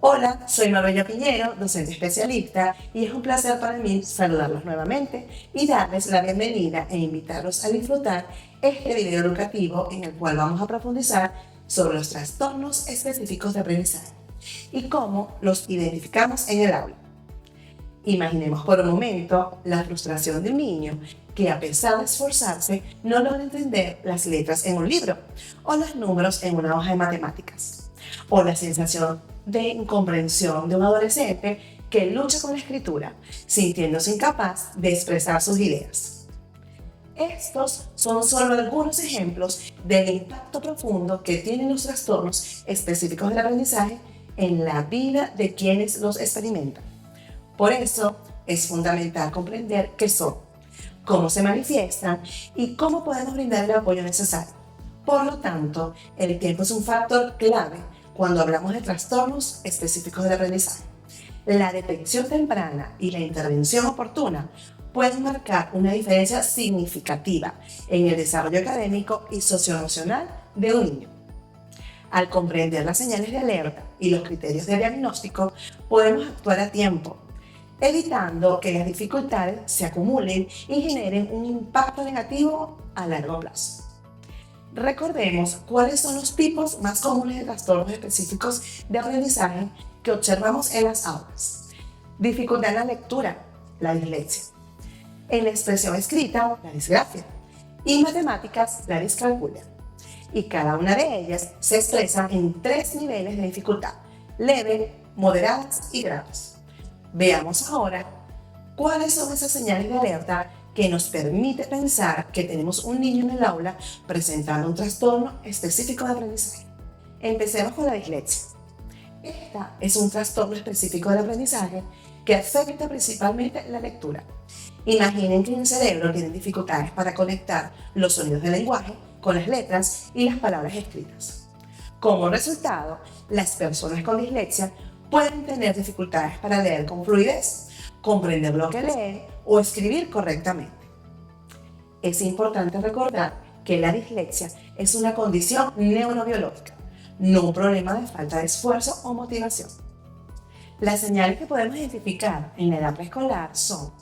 Hola, soy Marbella Piñero, docente especialista, y es un placer para mí saludarlos nuevamente y darles la bienvenida e invitarlos a disfrutar este video educativo en el cual vamos a profundizar sobre los trastornos específicos de aprendizaje y cómo los identificamos en el aula. Imaginemos por un momento la frustración de un niño que, a pesar de esforzarse, no logra entender las letras en un libro o los números en una hoja de matemáticas, o la sensación de incomprensión de un adolescente que lucha con la escritura, sintiéndose incapaz de expresar sus ideas. Estos son solo algunos ejemplos del impacto profundo que tienen los trastornos específicos del aprendizaje en la vida de quienes los experimentan. Por eso es fundamental comprender qué son, cómo se manifiestan y cómo podemos brindar el apoyo necesario. Por lo tanto, el tiempo es un factor clave cuando hablamos de trastornos específicos del aprendizaje. La detección temprana y la intervención oportuna pueden marcar una diferencia significativa en el desarrollo académico y socioemocional de un niño. Al comprender las señales de alerta y los criterios de diagnóstico, podemos actuar a tiempo, evitando que las dificultades se acumulen y generen un impacto negativo a largo plazo. Recordemos cuáles son los tipos más comunes de trastornos específicos de aprendizaje que observamos en las aulas. Dificultad en la lectura, la dislexia. En la expresión escrita, la disgrafia. Y matemáticas, la discalculia. Y cada una de ellas se expresa en 3 niveles de dificultad: leve, moderadas y graves. Veamos ahora cuáles son esas señales de alerta que nos permite pensar que tenemos un niño en el aula presentando un trastorno específico de aprendizaje. Empecemos con la dislexia. Esta es un trastorno específico de aprendizaje que afecta principalmente la lectura. Imaginen que en el cerebro tienen dificultades para conectar los sonidos del lenguaje con las letras y las palabras escritas. Como resultado, las personas con dislexia pueden tener dificultades para leer con fluidez, comprender lo que leen o escribir correctamente. Es importante recordar que la dislexia es una condición neurobiológica, no un problema de falta de esfuerzo o motivación. Las señales que podemos identificar en la edad preescolar son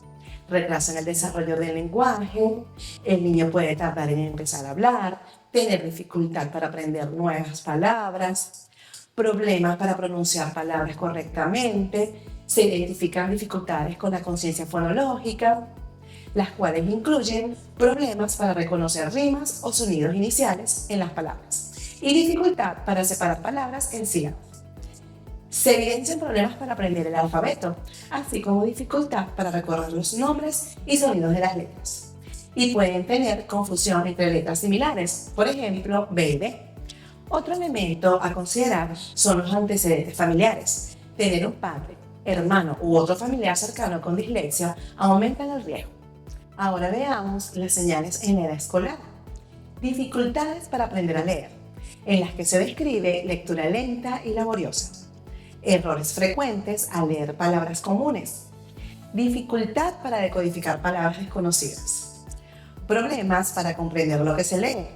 retraso en el desarrollo del lenguaje, el niño puede tardar en empezar a hablar, tener dificultad para aprender nuevas palabras, problemas para pronunciar palabras correctamente, se identifican dificultades con la conciencia fonológica, las cuales incluyen problemas para reconocer rimas o sonidos iniciales en las palabras y dificultad para separar palabras en sílabas. Se evidencian problemas para aprender el alfabeto, así como dificultad para recordar los nombres y sonidos de las letras. Y pueden tener confusión entre letras similares, por ejemplo, B y B. Otro elemento a considerar son los antecedentes familiares. Tener un padre, hermano u otro familiar cercano con dislexia aumentan el riesgo. Ahora veamos las señales en la edad escolar. Dificultades para aprender a leer, en las que se describe lectura lenta y laboriosa. Errores frecuentes al leer palabras comunes. Dificultad para decodificar palabras desconocidas. Problemas para comprender lo que se lee.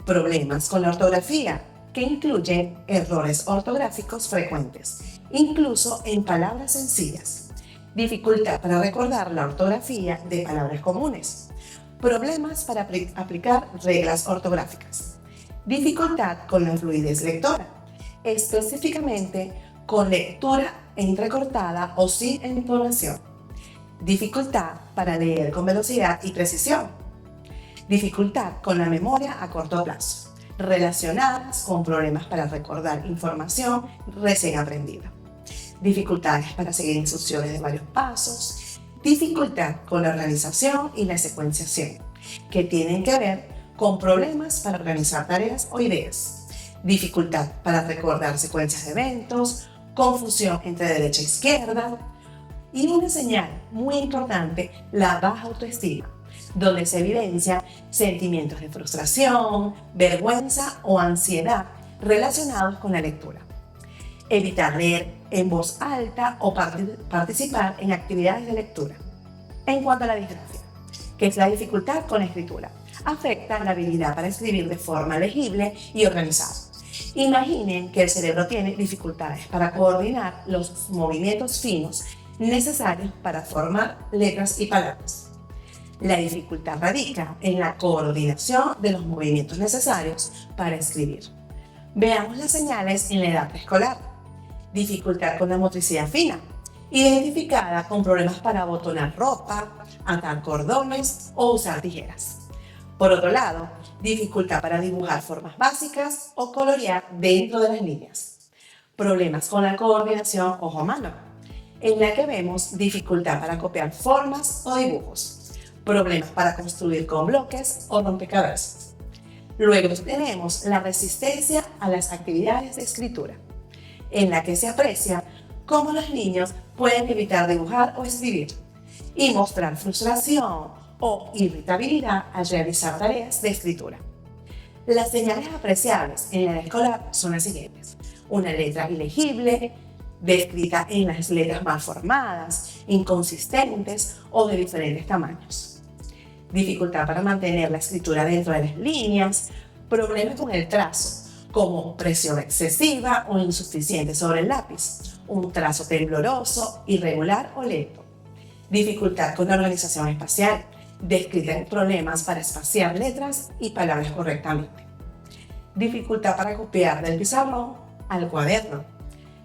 Problemas con la ortografía, que incluyen errores ortográficos frecuentes, incluso en palabras sencillas. Dificultad para recordar la ortografía de palabras comunes. Problemas para aplicar reglas ortográficas. Dificultad con la fluidez lectora, específicamente con lectura entrecortada o sin entonación. Dificultad para leer con velocidad y precisión. Dificultad con la memoria a corto plazo, relacionadas con problemas para recordar información recién aprendida. Dificultades para seguir instrucciones de varios pasos. Dificultad con la organización y la secuenciación, que tienen que ver con problemas para organizar tareas o ideas. Dificultad para recordar secuencias de eventos, confusión entre derecha e izquierda. Y una señal muy importante, la baja autoestima, donde se evidencian sentimientos de frustración, vergüenza o ansiedad relacionados con la lectura. Evitar leer en voz alta o participar en actividades de lectura. En cuanto a la disgrafia, que es la dificultad con la escritura, afecta la habilidad para escribir de forma legible y organizada. Imaginen que el cerebro tiene dificultades para coordinar los movimientos finos necesarios para formar letras y palabras. La dificultad radica en la coordinación de los movimientos necesarios para escribir. Veamos las señales en la edad preescolar. Dificultad con la motricidad fina, identificada con problemas para abotonar ropa, atar cordones o usar tijeras. Por otro lado, dificultad para dibujar formas básicas o colorear dentro de las líneas. Problemas con la coordinación ojo-mano, en la que vemos dificultad para copiar formas o dibujos. Problemas para construir con bloques o rompecabezas. Luego tenemos la resistencia a las actividades de escritura, en la que se aprecia cómo los niños pueden evitar dibujar o escribir y mostrar frustración o irritabilidad al realizar tareas de escritura. Las señales apreciables en la edad escolar son las siguientes: una letra ilegible, descrita en las letras mal formadas, inconsistentes o de diferentes tamaños. Dificultad para mantener la escritura dentro de las líneas, problemas con el trazo, como presión excesiva o insuficiente sobre el lápiz, un trazo tembloroso, irregular o lento. Dificultad con la organización espacial, descrita en problemas para espaciar letras y palabras correctamente. Dificultad para copiar del pizarrón al cuaderno.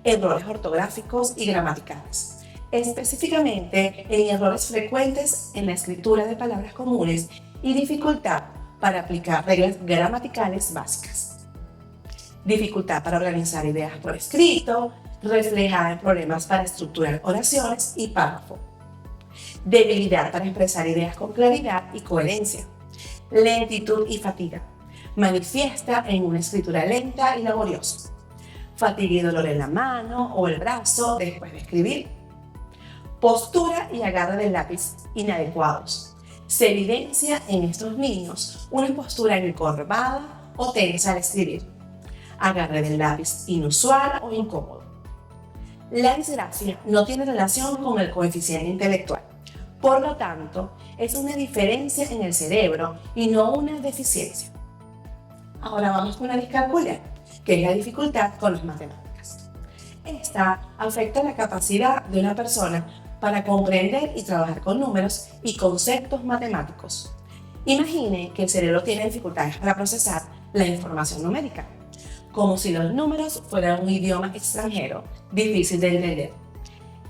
Errores ortográficos y gramaticales, específicamente en errores frecuentes en la escritura de palabras comunes y dificultad para aplicar reglas gramaticales básicas. Dificultad para organizar ideas por escrito, reflejada en problemas para estructurar oraciones y párrafo. Debilidad para expresar ideas con claridad y coherencia. Lentitud y fatiga. Manifiesta en una escritura lenta y laboriosa. Fatiga y dolor en la mano o el brazo después de escribir. Postura y agarre del lápiz inadecuados. Se evidencia en estos niños una postura encorvada o tensa al escribir. Agarre del lápiz inusual o incómodo. La disgrafia no tiene relación con el coeficiente intelectual. Por lo tanto, es una diferencia en el cerebro y no una deficiencia. Ahora vamos con la discalculia, que es la dificultad con las matemáticas. Esta afecta la capacidad de una persona para comprender y trabajar con números y conceptos matemáticos. Imagine que el cerebro tiene dificultades para procesar la información numérica, como si los números fueran un idioma extranjero, difícil de entender.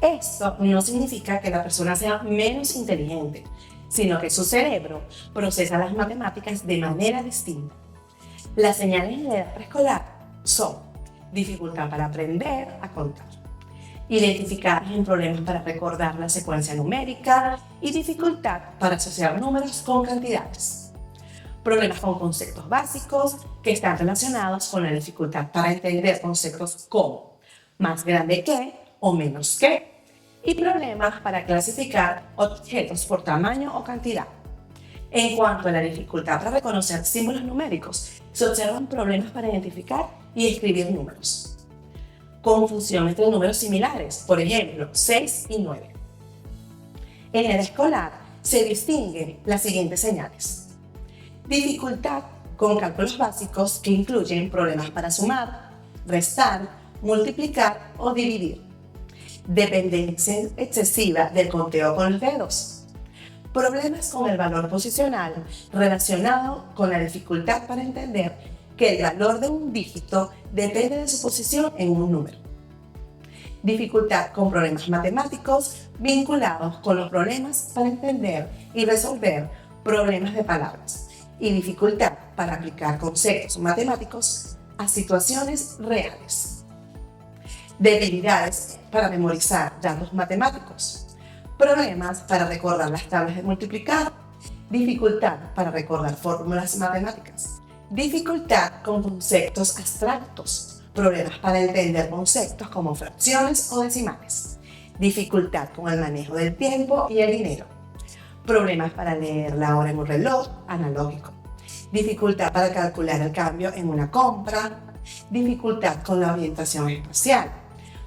Esto no significa que la persona sea menos inteligente, sino que su cerebro procesa las matemáticas de manera distinta. Las señales en la edad preescolar son dificultad para aprender a contar, identificadas en problemas para recordar la secuencia numérica y dificultad para asociar números con cantidades. Problemas con conceptos básicos que están relacionados con la dificultad para entender conceptos como más grande que o menos que, y problemas para clasificar objetos por tamaño o cantidad. En cuanto a la dificultad para reconocer símbolos numéricos, se observan problemas para identificar y escribir números. Confusión entre números similares, por ejemplo, 6 y 9. En la edad escolar se distinguen las siguientes señales: dificultad con cálculos básicos que incluyen problemas para sumar, restar, multiplicar o dividir. Dependencia excesiva del conteo con los dedos. Problemas con el valor posicional relacionado con la dificultad para entender que el valor de un dígito depende de su posición en un número. Dificultad con problemas matemáticos vinculados con los problemas para entender y resolver problemas de palabras, y dificultad para aplicar conceptos matemáticos a situaciones reales. Debilidades para memorizar datos matemáticos. Problemas para recordar las tablas de multiplicar. Dificultad para recordar fórmulas matemáticas. Dificultad con conceptos abstractos. Problemas para entender conceptos como fracciones o decimales. Dificultad con el manejo del tiempo y el dinero. Problemas para leer la hora en un reloj analógico. Dificultad para calcular el cambio en una compra. Dificultad con la orientación espacial.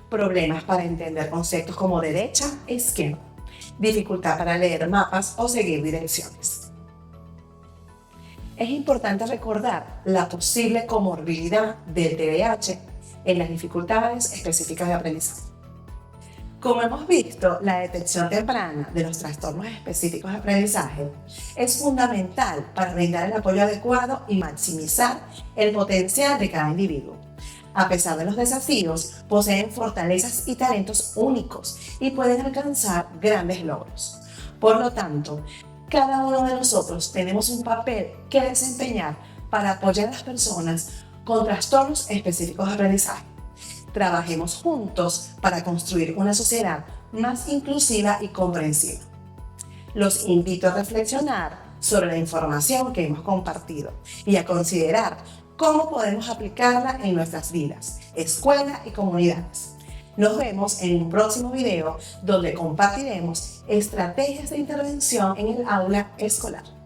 Problemas para entender conceptos como derecha e izquierda. Dificultad para leer mapas o seguir direcciones. Es importante recordar la posible comorbilidad del TDAH en las dificultades específicas de aprendizaje. Como hemos visto, la detección temprana de los trastornos específicos de aprendizaje es fundamental para brindar el apoyo adecuado y maximizar el potencial de cada individuo. A pesar de los desafíos, poseen fortalezas y talentos únicos y pueden alcanzar grandes logros. Por lo tanto, cada uno de nosotros tenemos un papel que desempeñar para apoyar a las personas con trastornos específicos de aprendizaje. Trabajemos juntos para construir una sociedad más inclusiva y comprensiva. Los invito a reflexionar sobre la información que hemos compartido y a considerar cómo podemos aplicarla en nuestras vidas, escuela y comunidades. Nos vemos en un próximo video donde compartiremos estrategias de intervención en el aula escolar.